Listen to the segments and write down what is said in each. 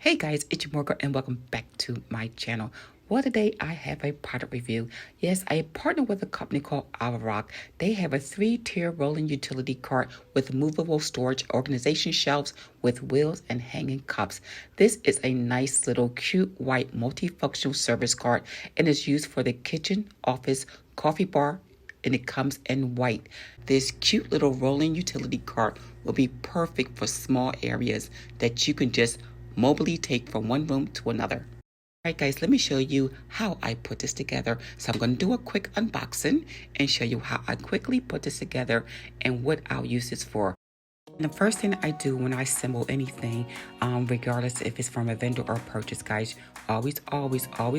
Hey guys, it's Mooregirl and welcome back to my channel. Well, today I have a product review. Yes, I partnered with a company called ALVOROG. They have a 3-tier rolling utility cart with movable storage organization shelves with wheels and hanging cups. This is a nice little cute white multifunctional service cart and is used for the kitchen, office, coffee bar, and it comes in white. This cute little rolling utility cart will be perfect for small areas that you can just mobily take from one room to another. Alright guys, let me show you how I put this together. So I'm going to do a quick unboxing and show you how I quickly put this together and what I'll use this for. And the first thing I do when I assemble anything, regardless if it's from a vendor or purchase, guys, always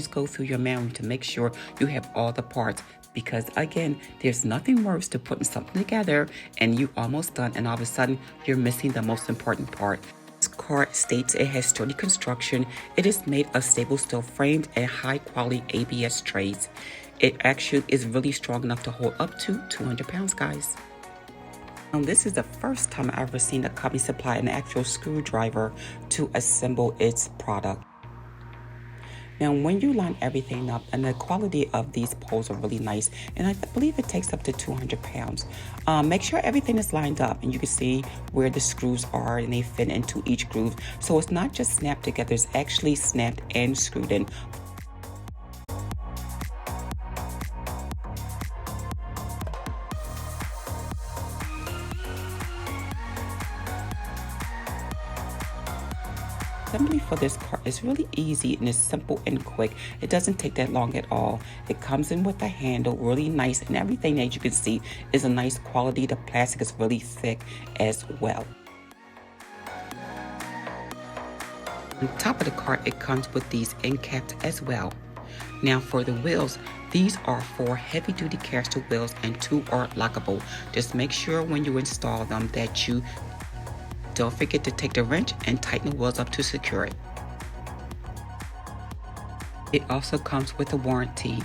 go through your manual to make sure you have all the parts. Because again, there's nothing worse to putting something together and you almost done and all of a sudden you're missing the most important part. This cart states it has sturdy construction. It is made of stable steel frames and high quality ABS trays. It actually is really strong enough to hold up to 200 pounds, guys. This is the first time I've ever seen a company supply an actual screwdriver to assemble its product. Now, when you line everything up, and the quality of these poles are really nice, and I believe it takes up to 200 pounds. Make sure everything is lined up, and you can see where the screws are, and they fit into each groove. So it's not just snapped together, it's actually snapped and screwed in. Assembly for this cart is really easy and it's simple and quick. It doesn't take that long at all. It comes in with a handle, really nice, and everything that you can see is a nice quality. The plastic is really thick as well. On top of the cart, it comes with these end caps as well. Now for the wheels, these are 4 heavy-duty caster wheels and 2 are lockable. Just make sure when you install them that you don't forget to take the wrench and tighten the wheels up to secure it. It also comes with a warranty.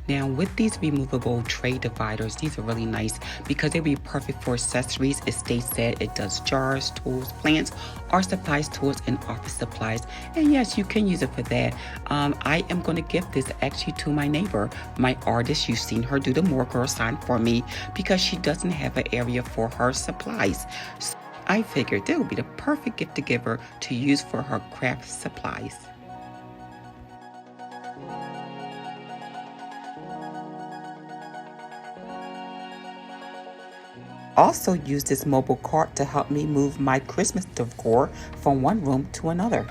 Now with these removable tray dividers, these are really nice because they'll be perfect for accessories. It states that it does jars, tools, plants, art supplies, tools, and office supplies. And yes, you can use it for that. I am going to give this actually to my neighbor, my artist. You've seen her do the Mooregirl sign for me because she doesn't have an area for her supplies. So I figured that would be the perfect gift to give her to use for her craft supplies. Also use this mobile cart to help me move my Christmas decor from one room to another.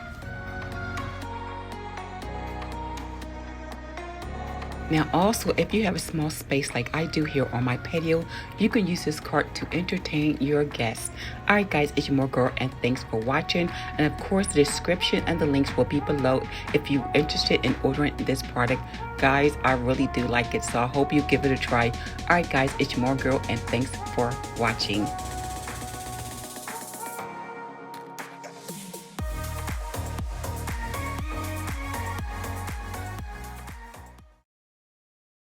Now also, if you have a small space like I do here on my patio, you can use this cart to entertain your guests. Alright guys, it's your Mooregirl and thanks for watching. And of course, the description and the links will be below if you're interested in ordering this product. Guys, I really do like it, so I hope you give it a try. Alright guys, it's your Mooregirl and thanks for watching.